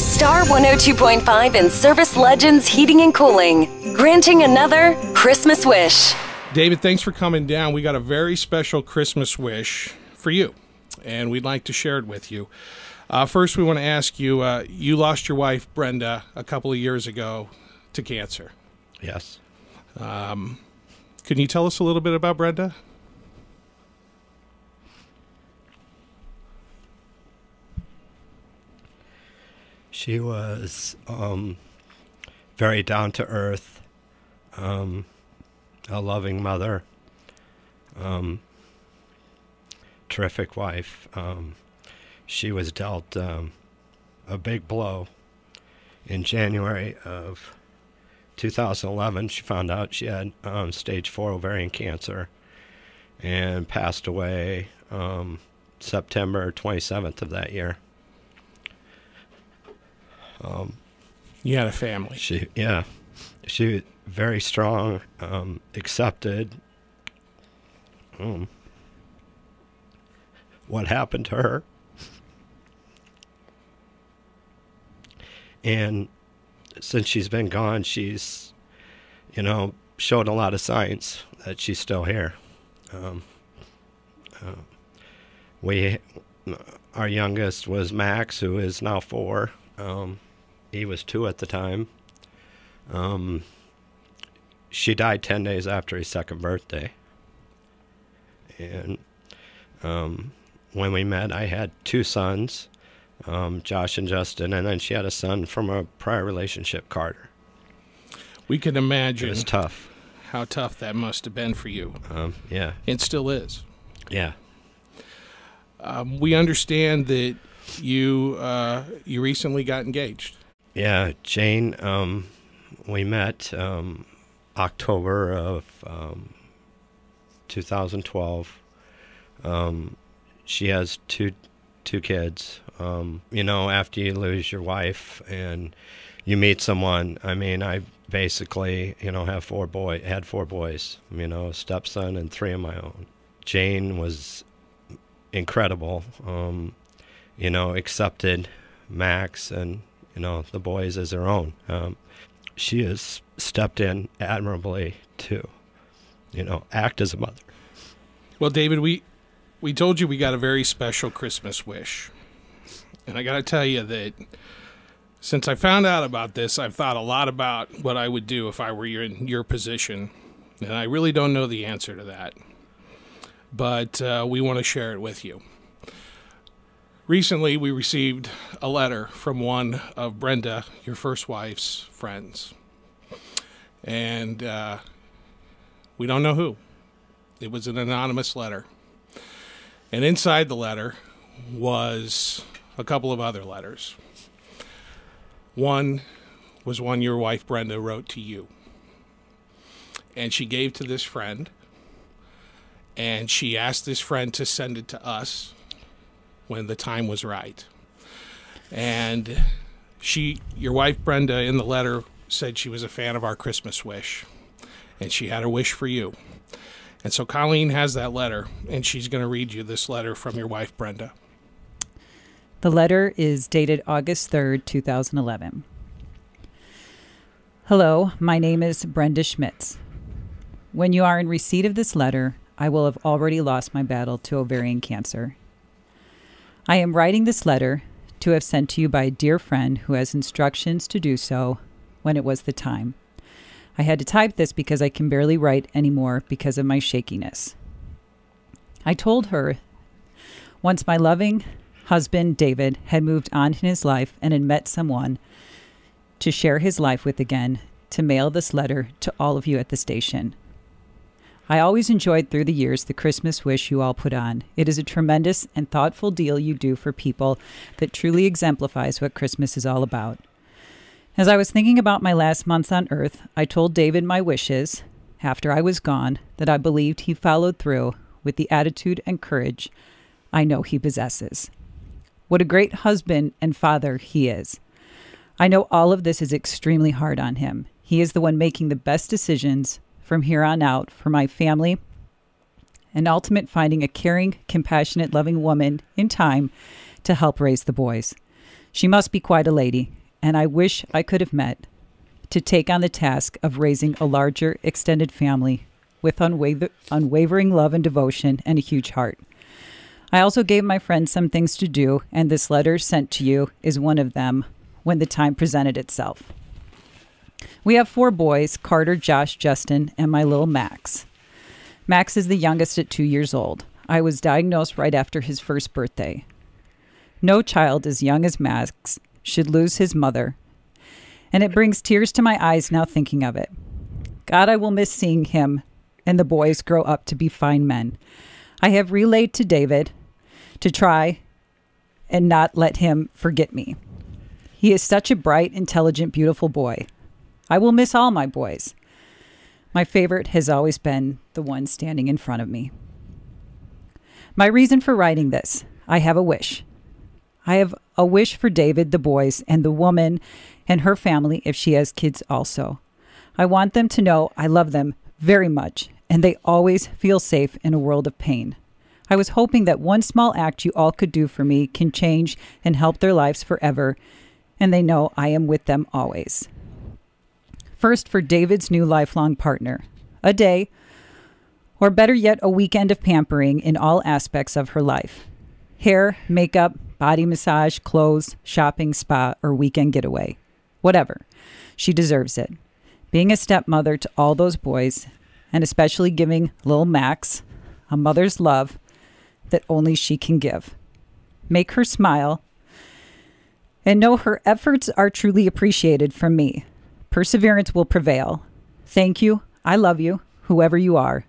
Star 102.5 and Service Legends Heating and Cooling, granting another Christmas wish. David, thanks for coming down. We got a very special Christmas wish for you, and we'd like to share it with you. First, we want to ask you, you lost your wife, Brenda, a couple of years ago to cancer. Yes. Can you tell us a little bit about Brenda? She was very down-to-earth, a loving mother, terrific wife. She was dealt a big blow in January of 2011. She found out she had stage 4 ovarian cancer and passed away September 27th of that year. You had a family. She was very strong, accepted what happened to her. And since she's been gone, she's, showed a lot of signs that she's still here. Our youngest was Max, who is now 4. He was 2 at the time. She died 10 days after his 2nd birthday. And when we met, I had 2 sons, Josh and Justin, and then she had a son from a prior relationship, Carter. We can imagine. It was tough. How tough that must have been for you. Yeah. It still is. Yeah. We understand that you recently got engaged. Yeah, Jane, we met October of 2012. She has two kids. After you lose your wife and you meet someone, I basically, had 4 boys, a stepson and 3 of my own. Jane was incredible, accepted Max and, the boys as her own. She has stepped in admirably to, act as a mother. Well, David, we told you we got a very special Christmas wish. And I got to tell you that since I found out about this, I've thought a lot about what I would do if I were in your position. And I really don't know the answer to that. But we want to share it with you. Recently, we received a letter from one of Brenda, your first wife's friends. And we don't know who. It was an anonymous letter. And inside the letter was a couple of other letters. One was one your wife Brenda wrote to you. And she gave to this friend. And she asked this friend to send it to us when the time was right. And your wife Brenda in the letter said she was a fan of our Christmas wish. And she had a wish for you. And so Colleen has that letter, and she's going to read you this letter from your wife Brenda. The letter is dated August 3rd, 2011. Hello, my name is Brenda Schmitz. When you are in receipt of this letter, I will have already lost my battle to ovarian cancer. I am writing this letter to have sent to you by a dear friend who has instructions to do so when it was the time. I had to type this because I can barely write anymore because of my shakiness. I told her once my loving husband, David, had moved on in his life and had met someone to share his life with again, to mail this letter to all of you at the station. I always enjoyed through the years the Christmas wish you all put on. It is a tremendous and thoughtful deal you do for people that truly exemplifies what Christmas is all about. As I was thinking about my last months on earth, I told David my wishes, after I was gone, that I believed he followed through with the attitude and courage I know he possesses. What a great husband and father he is. I know all of this is extremely hard on him. He is the one making the best decisions from here on out for my family, and ultimate finding a caring, compassionate, loving woman in time to help raise the boys. She must be quite a lady, and I wish I could have met to take on the task of raising a larger extended family with unwavering love and devotion and a huge heart. I also gave my friends some things to do, and this letter sent to you is one of them when the time presented itself. We have 4 boys, Carter, Josh, Justin, and my little Max. Max is the youngest at 2 years old. I was diagnosed right after his first birthday. No child as young as Max should lose his mother, and it brings tears to my eyes now thinking of it. God, I will miss seeing him and the boys grow up to be fine men. I have relayed to David to try and not let him forget me. He is such a bright, intelligent, beautiful boy. I will miss all my boys. My favorite has always been the one standing in front of me. My reason for writing this, I have a wish. I have a wish for David, the boys, and the woman and her family if she has kids also. I want them to know I love them very much, and they always feel safe in a world of pain. I was hoping that one small act you all could do for me can change and help their lives forever, and they know I am with them always. First, for David's new lifelong partner, a day, or better yet, a weekend of pampering in all aspects of her life. Hair, makeup, body massage, clothes, shopping, spa, or weekend getaway. Whatever. She deserves it. Being a stepmother to all those boys, and especially giving little Max a mother's love that only she can give. Make her smile and know her efforts are truly appreciated from me. Perseverance will prevail. Thank you. I love you, whoever you are.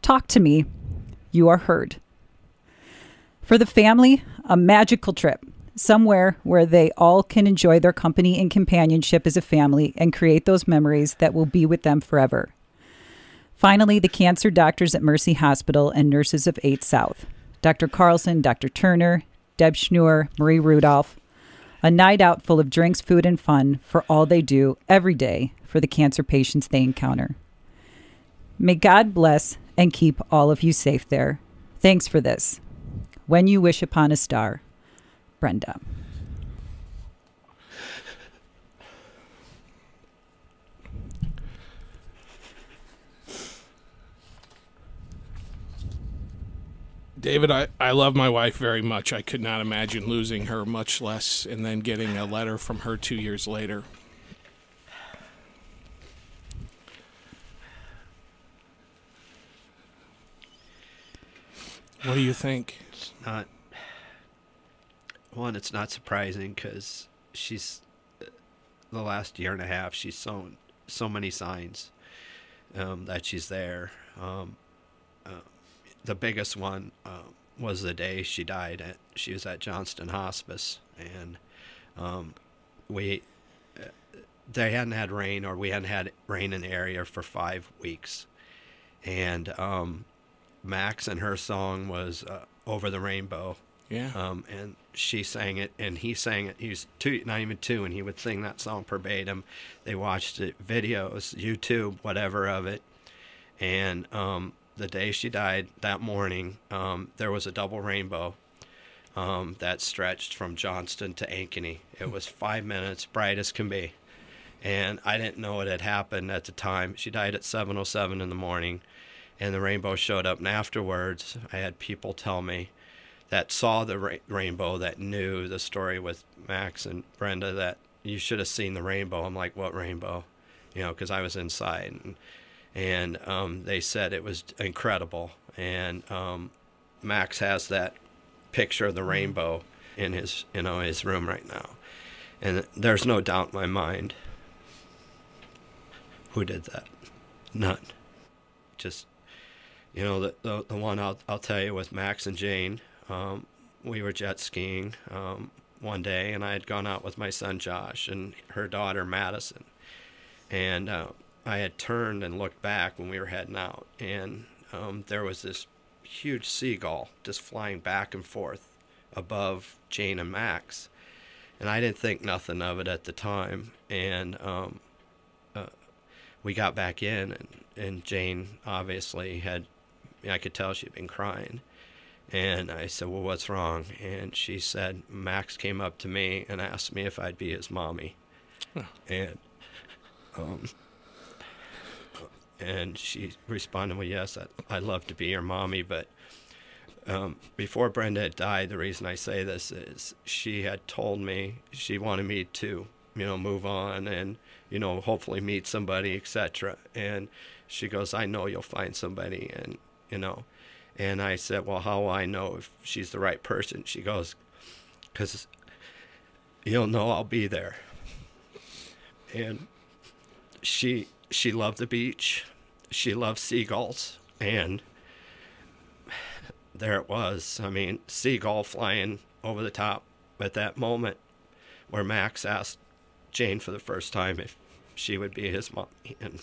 Talk to me. You are heard. For the family, a magical trip. Somewhere where they all can enjoy their company and companionship as a family and create those memories that will be with them forever. Finally, the cancer doctors at Mercy Hospital and nurses of 8 South. Dr. Carlson, Dr. Turner, Deb Schnur, Marie Rudolph. A night out full of drinks, food, and fun for all they do every day for the cancer patients they encounter. May God bless and keep all of you safe there. Thanks for this. When you wish upon a star, Brenda. David, I love my wife very much. I could not imagine losing her, much less and then getting a letter from her 2 years later. What do you think? It's not, one, it's not surprising because she's, the last year and a half, she's shown so many signs that she's there. The biggest one was the day she died. She was at Johnston Hospice, and they hadn't had rain, or we hadn't had rain in the area for 5 weeks. And Max and her song was Over the Rainbow. Yeah. And she sang it, and he sang it. He was not even 2, and he would sing that song verbatim. They watched it, videos, YouTube, whatever of it. And the day she died, that morning, there was a double rainbow that stretched from Johnston to Ankeny. It was 5 minutes, bright as can be. And I didn't know it had happened at the time. She died at 7:07 in the morning, and the rainbow showed up. And afterwards, I had people tell me that saw the rainbow, that knew the story with Max and Brenda, that you should have seen the rainbow. I'm like, what rainbow? You know, because I was inside. And they said it was incredible. And Max has that picture of the rainbow in his, his room right now. And there's no doubt in my mind who did that. None. Just, the one I'll tell you with Max and Jane, we were jet skiing one day, and I had gone out with my son Josh and her daughter Madison. And I had turned and looked back when we were heading out, and there was this huge seagull just flying back and forth above Jane and Max. And I didn't think nothing of it at the time. And we got back in, and Jane obviously I could tell she'd been crying. And I said, well, what's wrong? And she said, Max came up to me and asked me if I'd be his mommy. Huh. And she responded, well, yes, I'd love to be your mommy. But before Brenda had died, the reason I say this is she had told me she wanted me to, move on and, hopefully meet somebody, etc. And she goes, I know you'll find somebody. And, and I said, well, how will I know if she's the right person? She goes, because you'll know I'll be there. And she loved the beach. She loved seagulls. And there it was. I mean, seagull flying over the top at that moment where Max asked Jane for the first time if she would be his mom. And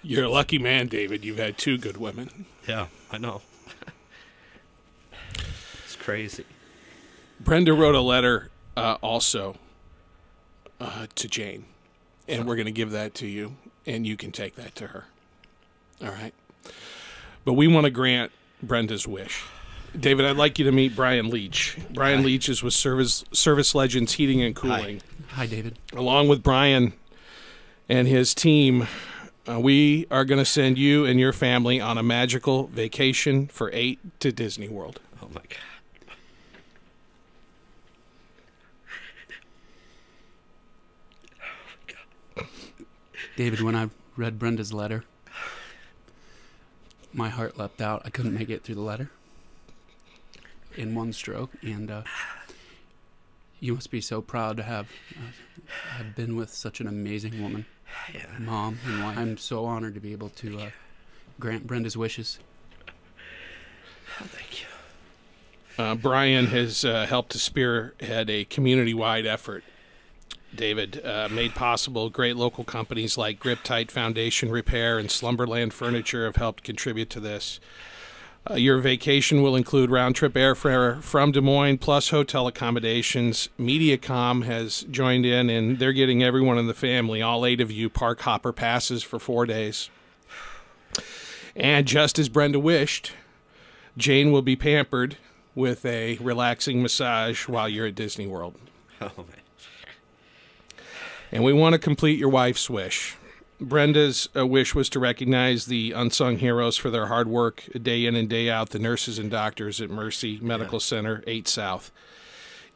you're a lucky man, David. You've had two good women. Yeah, I know. It's crazy. Brenda wrote a letter also to Jane, and we're going to give that to you, and you can take that to her. All right? But we want to grant Brenda's wish. David, I'd like you to meet Brian Leach. Brian Leach is with Service Legends Heating and Cooling. Hi, David. Along with Brian and his team, we are going to send you and your family on a magical vacation for 8 to Disney World. Oh, my God. David, when I read Brenda's letter, my heart leapt out. I couldn't make it through the letter in one stroke, and you must be so proud to have been with such an amazing woman, mom and wife. I'm so honored to be able to grant Brenda's wishes. Oh, thank you. Brian has helped to spearhead a community-wide effort, David, made possible. Great local companies like Grip Tight Foundation Repair and Slumberland Furniture have helped contribute to this. Your vacation will include round-trip airfare from Des Moines, plus hotel accommodations. Mediacom has joined in, and they're getting everyone in the family, all 8 of you, park hopper passes for 4 days. And just as Brenda wished, Jane will be pampered with a relaxing massage while you're at Disney World. Oh, man. And we want to complete your wife's wish. Brenda's wish was to recognize the unsung heroes for their hard work day in and day out, the nurses and doctors at Mercy Medical Center, 8 South.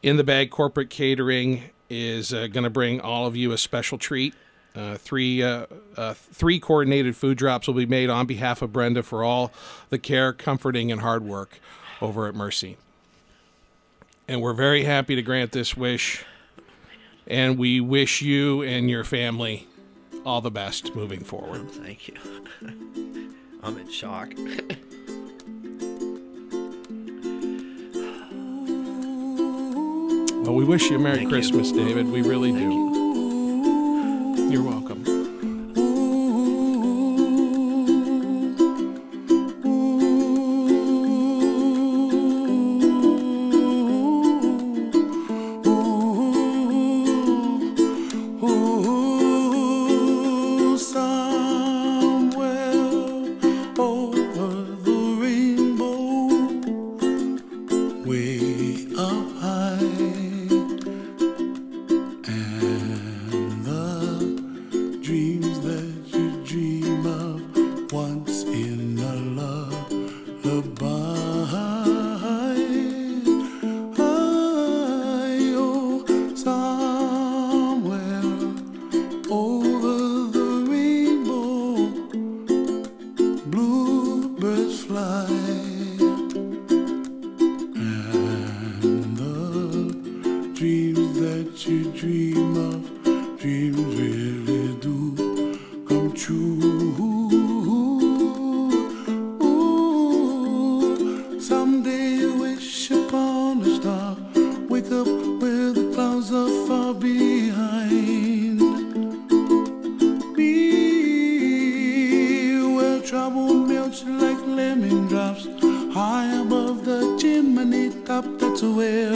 In the bag, corporate catering is going to bring all of you a special treat. 3 coordinated food drops will be made on behalf of Brenda for all the care, comforting, and hard work over at Mercy. And we're very happy to grant this wish. And we wish you and your family all the best moving forward. Thank you. I'm in shock. Well, we wish you a Merry Christmas, David. We really do. You're welcome. Like lemon drops high above the chimney top, that's where